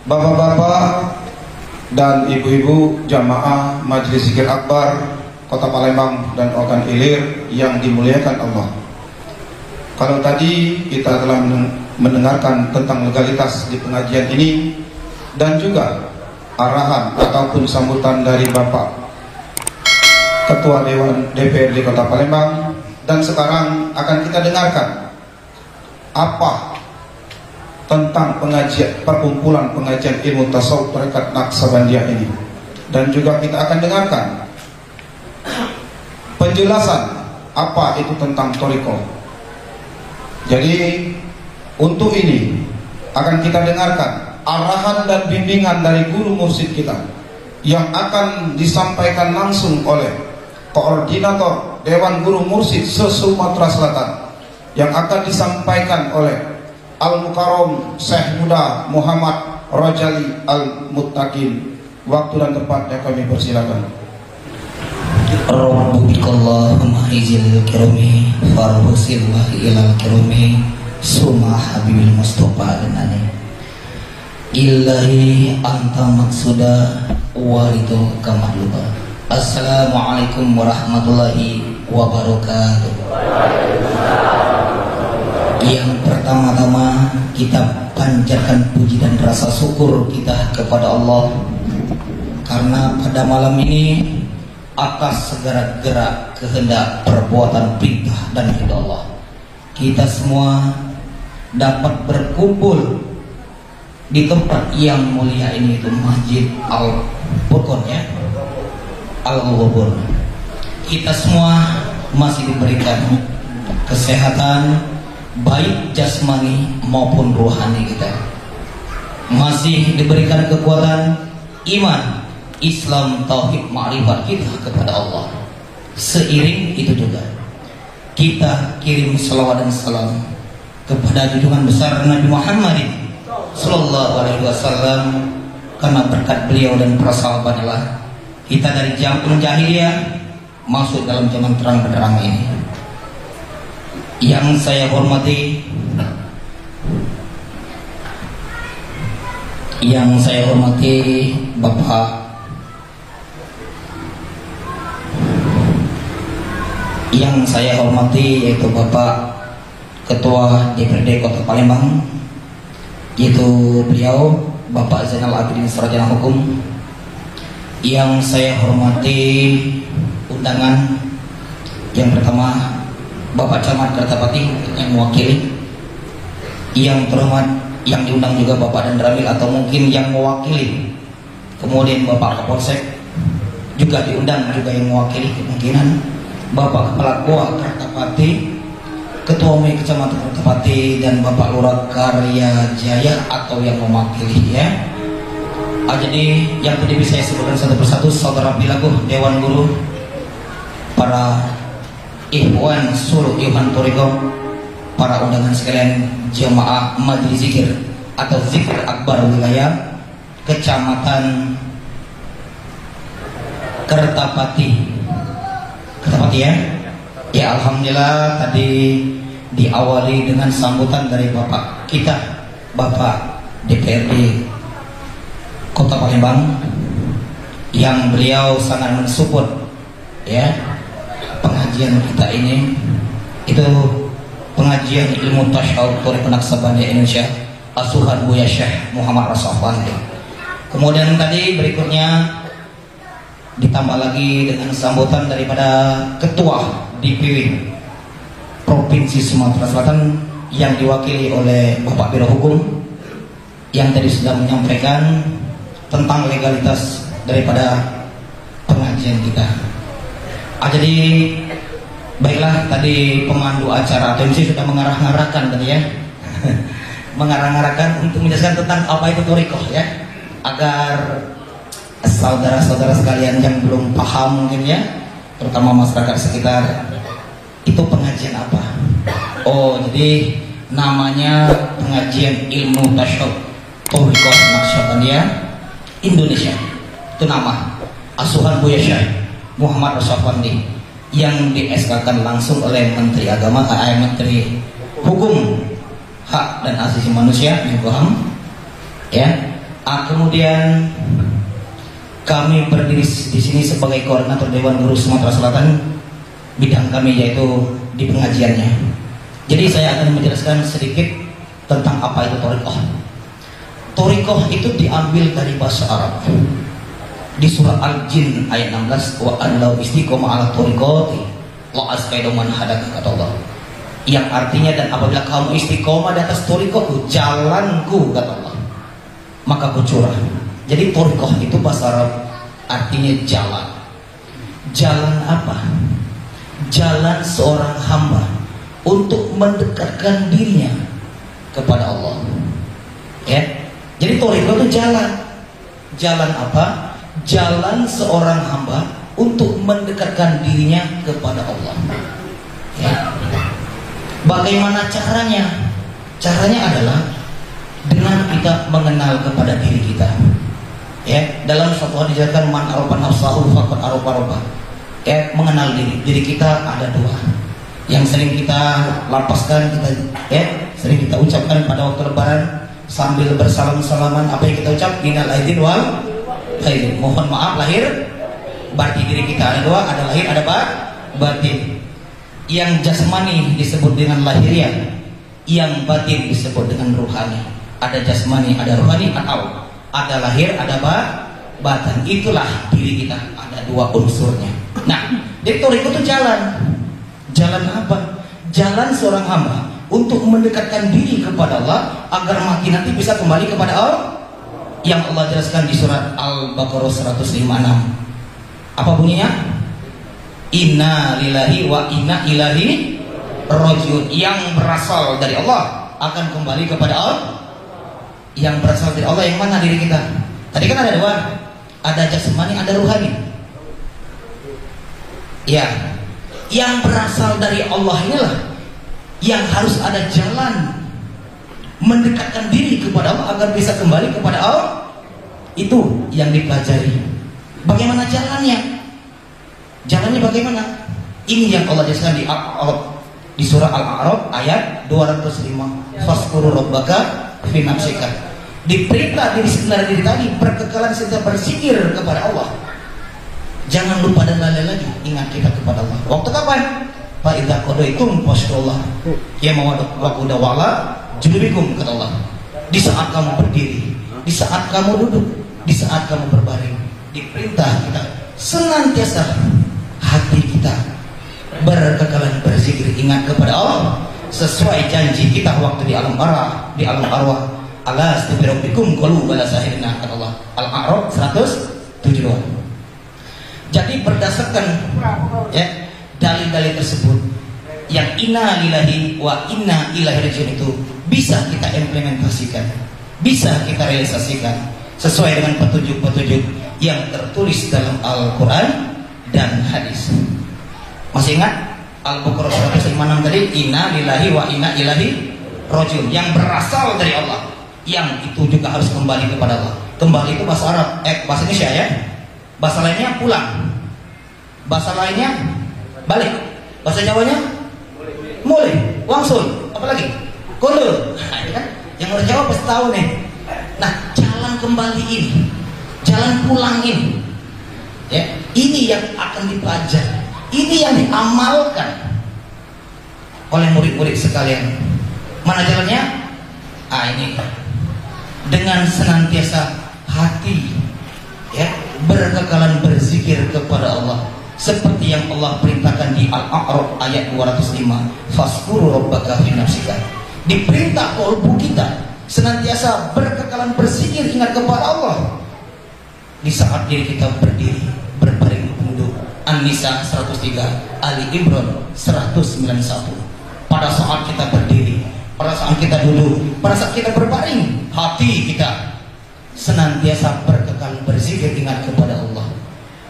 Bapak-bapak dan ibu-ibu jamaah Majelis Zikir Akbar Kota Palembang dan Ogan Ilir yang dimuliakan Allah. Kalau tadi kita telah mendengarkan tentang legalitas di pengajian ini dan juga arahan ataupun sambutan dari Bapak Ketua Dewan DPRD Kota Palembang, dan sekarang akan kita dengarkan apa tentang perkumpulan pengajian ilmu tasawuf tarekat Naqsabandiyah ini, dan juga kita akan dengarkan penjelasan apa itu tentang thariqah. Jadi untuk ini akan kita dengarkan arahan dan bimbingan dari guru mursyid kita yang akan disampaikan langsung oleh koordinator Dewan Guru Mursyid se-Sumatera Selatan, yang akan disampaikan oleh Al-Mukarram Syekh Muda Muhammad Rajali Al-Muttaqin. Waktu dan tempatnya kami persilakan. Rabbukallahumma izil kirami farhusillah ilal kirami summa habibil mustafa dan Ilahi anta maksuda walidu kamadluba. Assalamualaikum warahmatullahi wabarakatuh. Yang pertama-tama kita panjatkan puji dan rasa syukur kita kepada Allah, karena pada malam ini atas segala gerak kehendak perbuatan perintah dan ridha Allah, kita semua dapat berkumpul di tempat yang mulia ini, itu Masjid Al-Furqan ya, Al-Ghubur. Kita semua masih diberikan kesehatan baik jasmani maupun rohani, kita masih diberikan kekuatan iman, Islam, tauhid, ma'rifat kita kepada Allah. Seiring itu juga kita kirim salawat dan salam kepada junjungan besar Nabi Muhammad sallallahu alaihi wasallam, karena berkat beliau dan para sahabatnya lah kita dari zaman jahiliyah masuk dalam zaman terang benderang ini. Yang saya hormati Bapak, yang saya hormati yaitu Bapak Ketua DPRD Kota Palembang, yaitu beliau Bapak Zainal Abidin Sarjana Hukum. Yang saya hormati undangan yang pertama Bapak Camat Kertapati yang mewakili, yang terhormat yang diundang juga Bapak Dandramil atau mungkin yang mewakili, kemudian Bapak Kapolsek juga diundang juga yang mewakili, kemungkinan Bapak Kepala KUA Kertapati, Ketua MUI Kecamatan Kertapati, dan Bapak Lurah Karya Jaya atau yang mewakili ya. Jadi yang tadi bisa saya sebutkan satu persatu, saudara Bilagu, Dewan Guru, para Ikhwan Suruh Ikhwan Thariqah, para undangan sekalian, jemaah Majelis Zikir atau Zikir Akbar wilayah Kecamatan Kertapati ya. Ya alhamdulillah tadi diawali dengan sambutan dari Bapak kita, Bapak DPRD Kota Palembang, yang beliau sangat mensupport ya pengajian kita ini. Itu pengajian ilmu tasawuf tarekat Naqsabandiyah Indonesia, asuhan Buya Syekh Muhammad Rasulullah. Kemudian tadi berikutnya ditambah lagi dengan sambutan daripada Ketua DPW Provinsi Sumatera Selatan yang diwakili oleh Bapak Biro Hukum, yang tadi sudah menyampaikan tentang legalitas daripada pengajian kita. Jadi baiklah, tadi pemandu acara atau MC sudah mengarah-ngarahkan tadi ya mengarah-ngarahkan untuk menjelaskan tentang apa itu thariqah ya, agar saudara-saudara sekalian yang belum paham mungkin ya, terutama masyarakat sekitar, itu pengajian apa? Oh, jadi namanya pengajian ilmu tasyawuf Thariqah Naqsyabandiyah Indonesia. Itu nama asuhan Buya Syekh Muhammad Rasyafandi yang di-SK-kan langsung oleh Menteri Agama, Menteri Hukum, Hak dan Asasi Manusia, Menkumham. Ya. Kemudian kami berdiri di sini sebagai koordinator Dewan Guru Sumatera Selatan. Bidang kami yaitu di pengajiannya. Jadi saya akan menjelaskan sedikit tentang apa itu thariqah. Thariqah itu diambil dari bahasa Arab. Di surah Al-Jin ayat 16, wa anlau istiqomah ala thariqati la asqaidu man hadaka, kata Allah. Yang artinya, dan apabila kamu istiqomah di atas thariqahku, jalanku, kata Allah, maka ku curah. Jadi thariqah itu bahasa Arab artinya jalan. Jalan apa? Jalan seorang hamba untuk mendekatkan dirinya kepada Allah. Ya. Jadi thariqah itu jalan. Jalan apa? Jalan seorang hamba untuk mendekatkan dirinya kepada Allah. Ya. Bagaimana caranya? Caranya adalah dengan kita mengenal kepada diri kita. Ya, dalam satu hadis disebutkan man arafa nafsahu faqad arafa rabbah. Ya, mengenal diri kita ada dua. Yang sering kita lapaskan, sering kita ucapkan pada waktu lebaran sambil bersalam-salaman. Apa yang kita ucap? Innal aidin wal aidin. Mohon maaf lahir batin. Diri kita ada dua, ada lahir, ada batin. Yang jasmani disebut dengan lahiriah, yang batin disebut dengan ruhani. Ada jasmani, ada ruhani, atau ada lahir, ada batin. Itulah diri kita, ada dua unsurnya. Nah, jadi thariqah itu jalan. Jalan apa? Jalan seorang hamba untuk mendekatkan diri kepada Allah agar makin nanti bisa kembali kepada Allah. Yang Allah jelaskan di surat Al-Baqarah 156. Apa bunyinya? Inna lillahi wa inna ilaihi rajiun. Yang berasal dari Allah akan kembali kepada Allah. Yang berasal dari Allah yang mana diri kita? Tadi kan ada dua, ada jasmani, ada ruhani. Ya, yang berasal dari Allah inilah yang harus ada jalan mendekatkan diri kepada Allah agar bisa kembali kepada Allah. Itu yang dipelajari. Bagaimana jalannya? Jalannya bagaimana? Ini yang Allah jelaskan di surah Al-A'raf ayat 205. Fasquru rabbaka fi nafsika. Diperintah diri sendiri tadi berkekalan serta berzikir kepada Allah. Jangan lupa dan lalai lagi ingat kita kepada Allah. Waktu kapan? Fa idza qadaitum fasqurullah. Ya mawaqud wala junubikum, kata Allah. Di saat kamu berdiri, di saat kamu duduk, di saat kamu berbaring, diperintah kita senantiasa hati kita berkekalan berzikir ingat kepada Allah sesuai janji kita waktu di alam arwah. Ala astaghfirukum qalu bala sahirna, kata Allah. Al-A'raf 172. Jadi berdasarkan dalil-dalil tersebut, yang inna lillahi wa inna ilaihi rajiun itu bisa kita implementasikan, bisa kita realisasikan sesuai dengan petunjuk-petunjuk yang tertulis dalam Al-Quran dan hadis. Masih ingat Al-Baqarah 156 tadi? Inna lillahi wa inna ilaihi rajiun. Yang berasal dari Allah, yang itu juga harus kembali kepada Allah. Kembali itu bahasa Arab, bahasa Indonesia ya. Bahasa lainnya pulang, bahasa lainnya balik, bahasa Jawanya mulai, wangsul, apalagi kondur. Nah, kan? Yang orang Jawa pasti tahu nih. Nah, jalan kembali ini, jalan pulang ini, ya, ini yang akan dipelajari, ini yang diamalkan oleh murid-murid sekalian. Mana jalannya? Ini dengan senantiasa hati, ya, berkekalan berzikir kepada Allah seperti yang Allah perintahkan di Al-A'raf ayat 205. Fasquru rabbaka fi nafsika. Diperintah kalbu kita senantiasa berkekalan berzikir ingat kepada Allah di saat diri kita berdiri, berbaring, duduk. An-Nisa 103, Ali Imran 191. Pada saat kita berdiri, pada saat kita duduk, pada saat kita berbaring, hati kita senantiasa berkekal berzikir, ingat kepada Allah.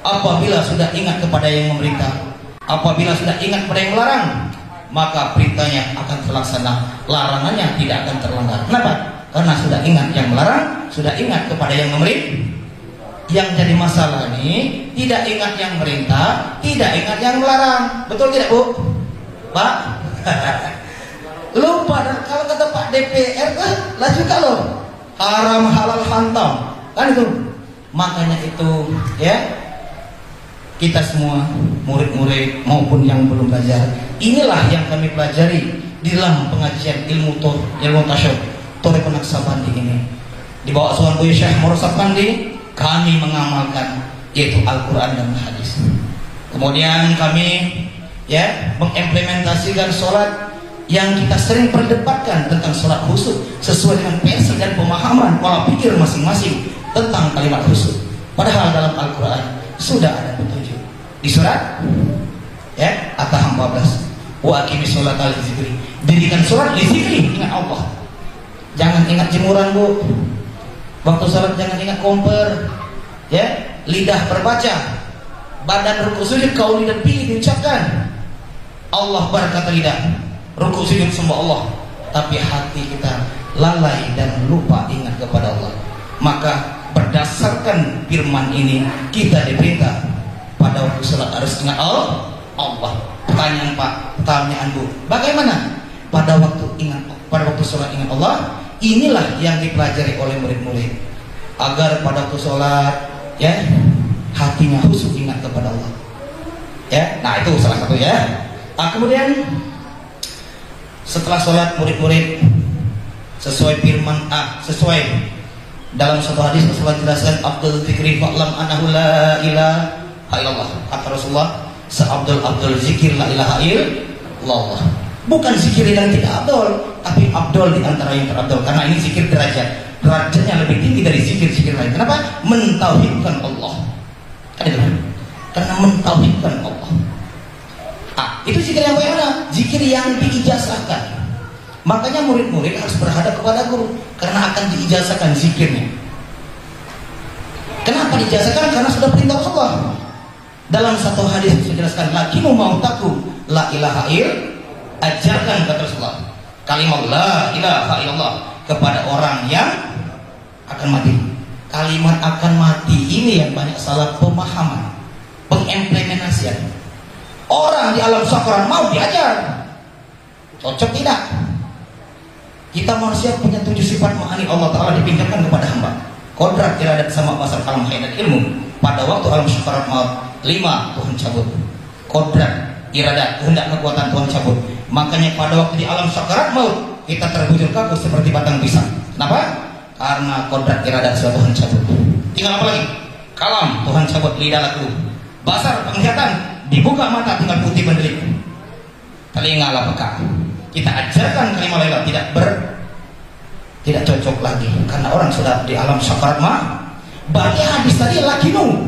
Apabila sudah ingat kepada yang memerintah, apabila sudah ingat kepada yang melarang, maka perintahnya akan terlaksana, larangannya tidak akan terlanggar. Kenapa? Karena sudah ingat yang melarang, sudah ingat kepada yang memerintah. Yang jadi masalah ini tidak ingat yang merintah, tidak ingat yang melarang. Betul tidak, Bu? Pak? Lupa. Dan kalau kata Pak DPR kan laju kalau haram halal hantam, kan itu. Makanya itu ya, kita semua murid-murid maupun yang belum belajar, inilah yang kami pelajari di dalam pengajian ilmu tasawuf Thariqun Naqsabandi ini. Di bawah asuhan Buya Syekh Mursyid Pandi, kami mengamalkan yaitu Al-Quran dan hadis. Kemudian kami ya mengimplementasikan sholat yang kita sering perdebatkan tentang sholat khusyuk sesuai dengan versi dan pemahaman pola pikir masing-masing tentang kalimat khusyuk. Padahal dalam Al-Quran sudah ada petunjuk di surat ya At-Taha 14. Wa aqimis sholata li dzikri. Dirikan sholat li dzikri, ingat Allah. Jangan ingat jemuran, Bu. Waktu salat jangan ingat komper, ya, lidah berbaca, badan ruku sujud, kauli dan pipi diucapkan. Allah berkata lidah, ruku sujud sembah Allah, tapi hati kita lalai dan lupa ingat kepada Allah. Maka berdasarkan firman ini kita diperintah pada waktu salat harus ingat Allah. Pertanyaan Pak, pertanyaan Bu, bagaimana pada waktu salat ingat Allah? Inilah yang dipelajari oleh murid-murid agar pada waktu sholat ya hatinya khusyuk ingat kepada Allah ya. Nah itu salah satu ya. Kemudian setelah sholat murid-murid sesuai firman sesuai dalam satu hadis Rasulullah jelaskan Abdul Zikri fa'lam annahu la ilaha illallah. Kata Rasulullah, seabdul zikir la ilaha illallah. Bukan zikir yang tidak abdul, tapi abdul di antara yang terabdul. Karena ini zikir derajatnya lebih tinggi dari zikir-zikir lain. Kenapa? Mentauhidkan Allah. Karena mentauhidkan Allah. Itu zikir yang bagaimana? Zikir yang diijazahkan. Makanya murid-murid harus berhadap kepada guru karena akan diijazahkan zikirnya. Kenapa diijazahkan? Karena sudah perintah Allah. Dalam satu hadis dijelaskan, lakimu mautaku la ilaha illallah. Ajarkan kata Rasulullah kalimat la ilaha illallah kepada orang yang akan mati. Kalimat akan mati ini yang banyak salah pemahaman, pengimplementasian. Orang di alam sakaraat mau diajar, cocok tidak? Kita manusia punya 7 sifat ma'ani Allah Ta'ala dipinjamkan kepada hamba. Kodrat, iradat, sama basar, kalam, hayat, dan ilmu. Pada waktu alam sakaraat maut 5 Tuhan cabut. Kodrat, iradat, kehendak, kekuatan Tuhan cabut. Makanya pada waktu di alam sakarat maut kita terbujur kaku seperti batang pisang. Kenapa? Karena kodrat iradat sudah Tuhan cabut. Tinggal apa lagi? Kalam Tuhan cabut, lidah laku. Basar penglihatan, dibuka mata tinggal putih mendelik. Telinga lah peka. Kita ajarkan kalimat la ilaha tidak cocok lagi karena orang sudah di alam sakarat maut. Berarti hadis tadi lakinu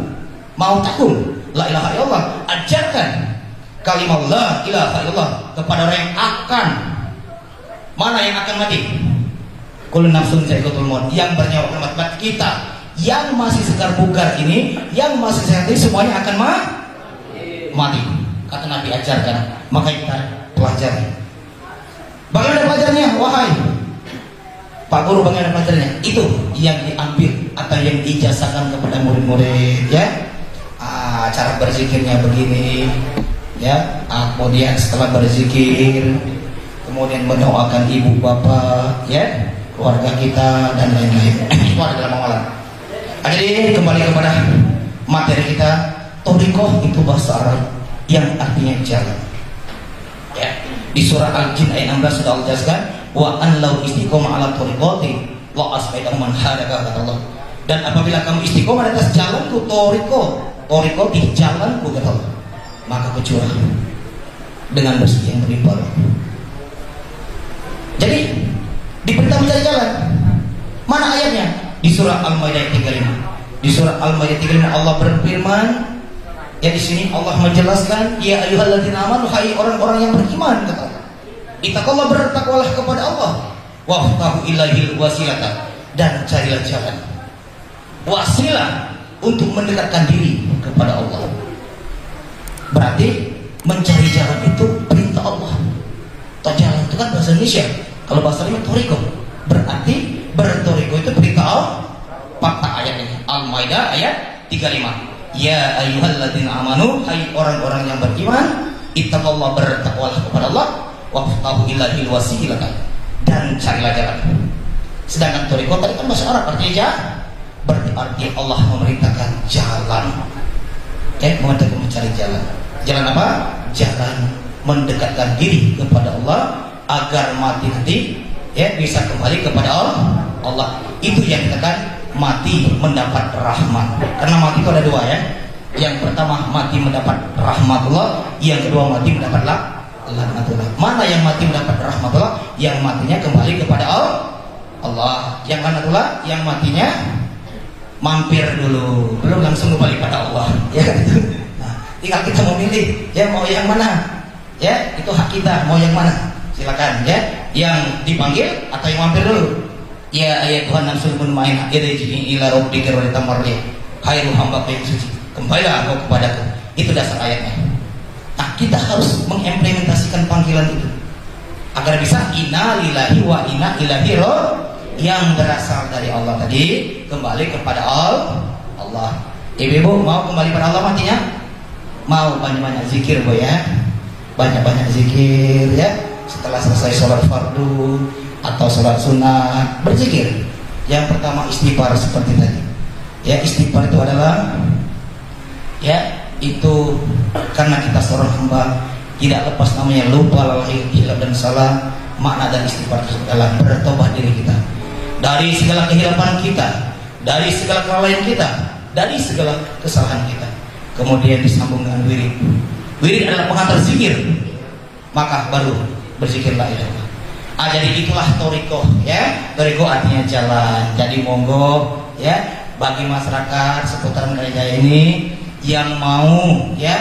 mau takun la ilaha illallah, ajarkan kalimat la ilaha illallah kepada orang yang akan, mana yang akan mati? Kullu nafsun za'iqatul maut, yang bernyawa akan mati. Kita yang masih segar bugar ini, yang masih sehat ini semuanya akan mati. Kata Nabi ajarkan, maka kita pelajari. Bagaimana pelajarnya? Wahai Pak Guru, bagaimana pelajarnya? Itu yang diambil atau yang diijazahkan kepada murid-murid ya. Cara berzikirnya begini ya, kemudian setelah berzikir kemudian mendoakan ibu bapak ya, keluarga kita dan lain-lain. Itu ada dalam amalan. Jadi kembali kepada materi kita, thariqah itu bahasa Arab yang artinya jalan ya. Di surah Al-Jin ayat 16 sudah Allah jelaskan, wa an law istiqomah ala thariqati wa asbaita man hadaka, kata Allah. Dan apabila kamu istiqomah atas jalanku, thariqah di jalanku, kata Allah, maka kecuali dengan rezeki yang berlimpah. Jadi diperintah mencari jalan. Mana ayatnya? Di surah Al-Maidah 35. Di surah Al-Maidah 35 Allah berfirman, ya di sini Allah menjelaskan, ya ayyuhalladzina amanu, hai orang-orang yang beriman, kata Allah. Ittaqullah, bertakwalah kepada Allah. Waftahu ilaihil wasilata, dan carilah jalan wasilah untuk mendekatkan diri kepada Allah. Berarti mencari jalan itu perintah Allah. Atau jalan itu kan bahasa Indonesia. Kalau bahasa Arab toriko. Berarti bertoriko itu perintah Allah. Fakta ayatnya Al-Maidah ayat 35. Ya ayyuhalladzina amanu, hai orang-orang yang beriman, ittaqallaha, bertakwalah kepada Allah, waftahu ilahil wasilah, dan carilah jalan. Sedangkan toriko tadi kan bahasa Arab artinya jalan. Berarti Allah memerintahkan jalan. Memerintahkan mencari jalan. Jalan apa? Jalan mendekatkan diri kepada Allah agar mati nanti bisa kembali kepada Allah. Itu yang dikatakan mati mendapat rahmat. Karena mati itu ada dua ya. Yang pertama mati mendapat rahmatullah, yang kedua mati mendapat laknatullah. Mana yang mati mendapat rahmatullah? Yang matinya kembali kepada Allah. Yang laknatullah, yang matinya mampir dulu, belum langsung kembali pada Allah. Ya gitu. Nah, tinggal kita memilih ya mau yang mana. Ya, itu hak kita mau yang mana. Silakan ya. Yang dipanggil atau yang mampir dulu. Ya ayat Tuhan nafsul bermain irji'i ila rabbika wa tamarri. Hai hamba yang suci, kembalilah engkau kepadaku. Itu dasar ayatnya. Nah, kita harus mengimplementasikan panggilan itu agar bisa inna lillahi wa inna ilaihi yang berasal dari Allah tadi kembali kepada Allah. Ibu-ibu mau kembali pada Allah matinya? Mau banyak-banyak zikir Bu ya. Banyak-banyak zikir ya. Setelah selesai sholat fardu atau sholat sunat, berzikir. Yang pertama istighfar seperti tadi. Ya, istighfar itu adalah ya, itu karena kita seorang hamba tidak lepas namanya lupa, lalai, hilaf dan salah. Makna dan istighfar itu adalah bertobat diri kita dari segala kehilapan kita, dari segala kelalaian kita, dari segala kesalahan kita. Kemudian disambung dengan wirid. Wirid adalah pengantar zikir. Maka baru berzikirlah ilallah. Jadi itulah toriko ya. Toriko artinya jalan. Jadi monggo ya bagi masyarakat seputar Jaya ini yang mau ya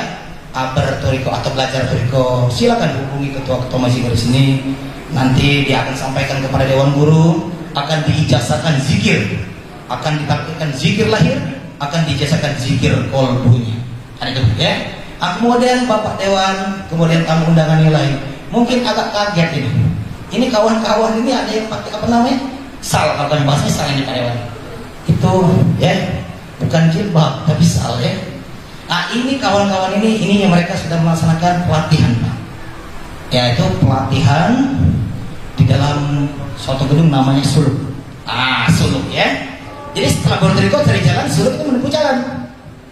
bertoriko atau belajar toriko, silakan hubungi ketua-ketua masjid di sini. Nanti dia akan sampaikan kepada dewan guru, akan diijazahkan zikir, akan ditampilkan zikir lahir, akan diijazahkan zikir kolbunya. Kan itu ya. Kemudian Bapak Dewan, kemudian tamu undangan yang lain mungkin agak kaget ini. Ini kawan-kawan ini ada yang pakai apa namanya? Sal, kalau bahasanya sal ini Pak Dewan. Itu ya, bukan jilbab tapi sal ya. Nah, ini kawan-kawan ini yang mereka sudah melaksanakan pelatihan Pak. Yaitu pelatihan di dalam suatu gedung namanya suluk. Suluk ya. Jadi setelah bertoriko cari jalan, suluk itu menempuh jalan.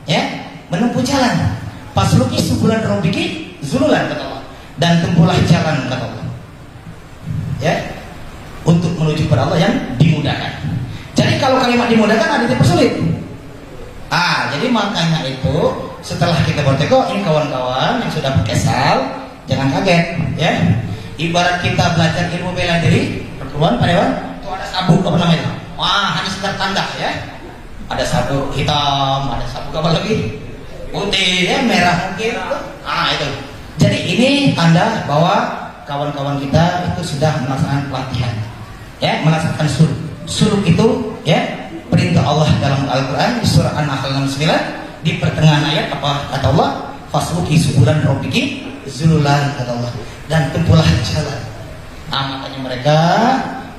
Ya, menempuh jalan. Pasluki subulan robiki zululan kata Allah, dan tempuhlah jalan kata Allah. Ya, untuk menuju kepada Allah yang dimudahkan. Jadi kalau kalimat dimudahkan ada dipersulit. Jadi makanya itu setelah kita berteko, ini kawan-kawan yang sudah pakai sal, jangan kaget ya. Ibarat kita belajar ilmu bela diri, perguruan Pak Dewan, itu ada sabuk apa namanya? Hanya sekedar tanda ya. Ada sabuk hitam, ada sabuk apa lagi? Putih ya, merah mungkin. Itu. Jadi ini tanda bahwa kawan-kawan kita itu sudah melaksanakan pelatihan. Ya, melaksanakan suluk. Suluk itu ya perintah Allah dalam Al-Qur'an di surah An-Nahl 69 di pertengahan ayat apa kata Allah? Fasluki subulan rabbiki zululan kata Allah, dan tempuhlah jalan. Makanya mereka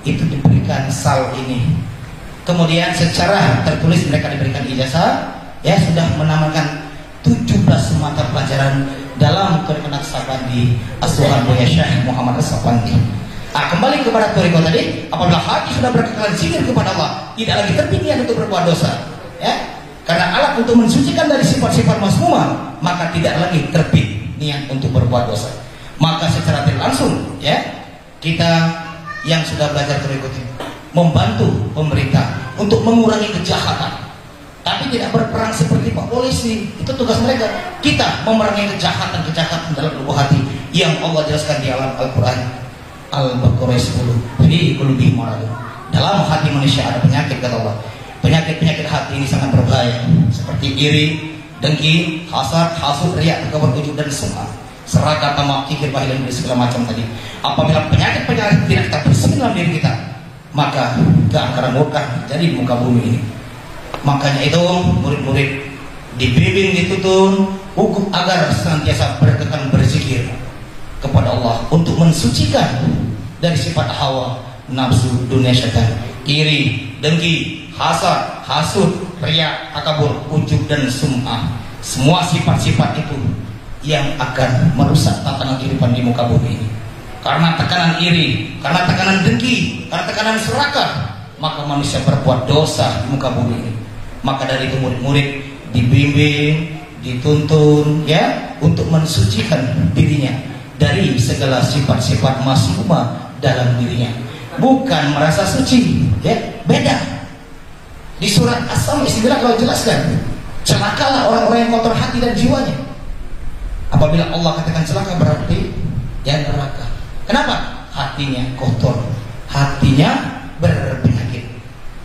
itu diberikan sal ini. Kemudian secara tertulis mereka diberikan ijazah ya, sudah menamakan 17 mata pelajaran dalam Toriko Naqsabandi Asuhan Buya Syekh Muhammad As-Safandi. Kembali kepada Toriko tadi, apabila hati sudah berkekalan zikir kepada Allah, tidak lagi terpikir untuk berbuat dosa ya, karena alat untuk mensucikan dari sifat-sifat mazmumah, maka tidak lagi terbit niat untuk berbuat dosa. Maka secara tidak langsung ya, kita yang sudah belajar Toriko ini membantu pemerintah untuk mengurangi kejahatan. Tapi tidak berperang seperti Pak Polisi, itu tugas mereka. Kita memerangi kejahatan dalam lubuk hati yang Allah jelaskan di alam Al-Quran Al-Baqarah 10. Fi qulubi maradun. Dalam hati manusia ada penyakit kata Allah. Penyakit-penyakit hati ini sangat berbahaya, seperti iri, dengki, hasad, hasud, riya, takabur, ujub dan sum'ah, serakah, tamak, kikir, bakhil dan segala macam tadi. Apabila penyakit-penyakit tidak kita bersihkan dalam diri kita, maka keangkaran murka terjadi di muka bumi ini. Makanya itu murid-murid dibimbing, dituntun hukum agar senantiasa bertekun berzikir kepada Allah untuk mensucikan dari sifat hawa, nafsu, dunia, syaitan, iri, dengki, hasad, hasud, riya, takabur, ujub dan sum'ah. Semua sifat-sifat itu yang akan merusak tatanan kehidupan di muka bumi ini. Karena tekanan iri, karena tekanan dengki, karena tekanan serakah, maka manusia berbuat dosa di muka bumi ini. Maka dari itu murid-murid dibimbing, dituntun ya untuk mensucikan dirinya dari segala sifat-sifat masmumah dalam dirinya. Bukan merasa suci, ya beda. Di surat As-Sam istilah kalau jelaskan, celakalah orang-orang yang kotor hati dan jiwanya. Apabila Allah katakan celaka berarti ya neraka. Kenapa? Hatinya kotor, hatinya berpenyakit.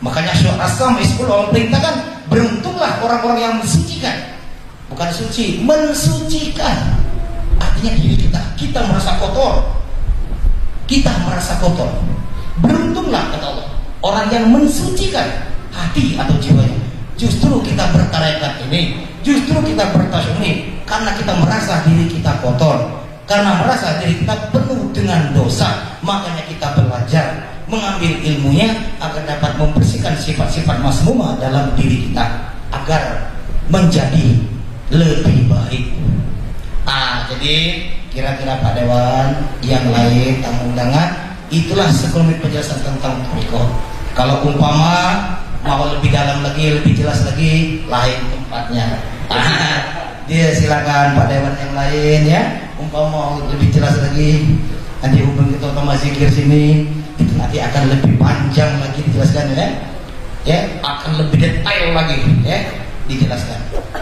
Makanya surat As-Sam 10 Allah perintahkan, beruntunglah orang-orang yang mensucikan. Bukan suci, mensucikan. Artinya diri kita merasa kotor. Kita merasa kotor. Beruntunglah kata Allah orang yang mensucikan hati atau jiwanya. Justru kita bertarekat ini, justru kita bertasyuk ini karena kita merasa diri kita kotor, karena merasa diri kita penuh dengan dosa. Makanya kita belajar mengambil ilmunya agar dapat membersihkan sifat-sifat masmumah dalam diri kita agar menjadi lebih baik. Jadi kira-kira Pak Dewan yang lain tamu undangan, itulah sekelumit penjelasan tentang thariqah. Kalau umpama mau lebih dalam lagi, lebih jelas lagi, lain tempatnya. Dia silakan Pak Dewan yang lain ya. Umpama mau lebih jelas lagi, nanti hubungi kita sama zikir sini. Itu nanti akan lebih panjang lagi dijelaskan ya, akan lebih detail lagi ya dijelaskan.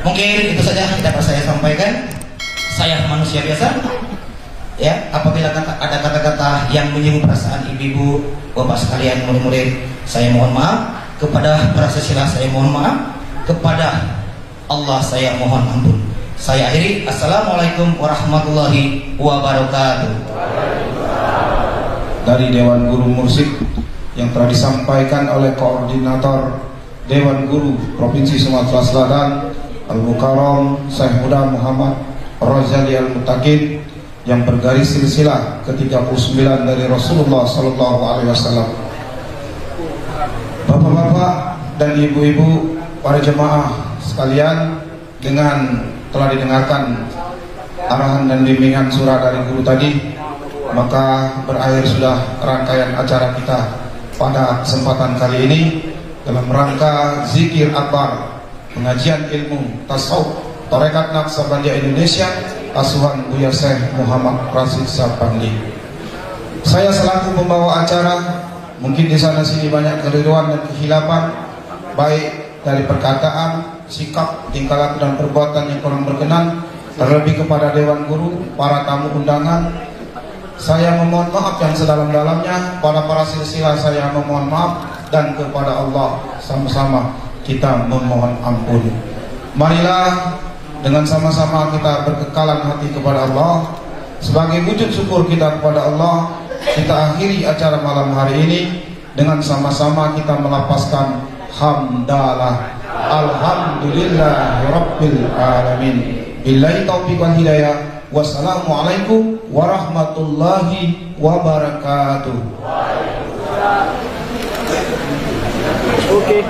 Mungkin itu saja yang dapat saya sampaikan. Saya manusia biasa ya, apabila ada kata-kata yang menyinggung perasaan ibu-ibu, bapak sekalian, murid-murid, saya mohon maaf. Kepada para sesila saya mohon maaf, kepada Allah saya mohon ampun. Saya akhiri, assalamualaikum warahmatullahi wabarakatuh. Dari Dewan Guru Mursik yang telah disampaikan oleh Koordinator Dewan Guru Provinsi Sumatera Selatan Al-Mukarram Syekh Muda Muhammad Rozali Al-Mutaqin yang bergaris silsilah ke-39 dari Rasulullah SAW. Bapak-bapak dan ibu-ibu, para jemaah sekalian, dengan telah didengarkan arahan dan bimbingan surah dari guru tadi, maka berakhir sudah rangkaian acara kita pada kesempatan kali ini dalam rangka zikir akbar, pengajian ilmu tasawuf Tarekat Naqsabandiyah Indonesia, asuhan Buya Syekh Muhammad Rashid Sapandi. Saya selaku pembawa acara, mungkin di sana sini banyak keliruan dan kehilapan, baik dari perkataan, sikap, tingkah laku dan perbuatan yang kurang berkenan, terlebih kepada Dewan Guru, para tamu undangan. Saya memohon maaf yang sedalam-dalamnya. Para silsilah saya memohon maaf, dan kepada Allah sama-sama kita memohon ampun. Marilah dengan sama-sama kita berkekalan hati kepada Allah. Sebagai wujud syukur kita kepada Allah, kita akhiri acara malam hari ini dengan sama-sama kita melapaskan hamdalah alhamdulillahirabbil alamin. Billahi taufiq wal hidayah. Wassalamualaikum warahmatullahi wabarakatuh. Oke.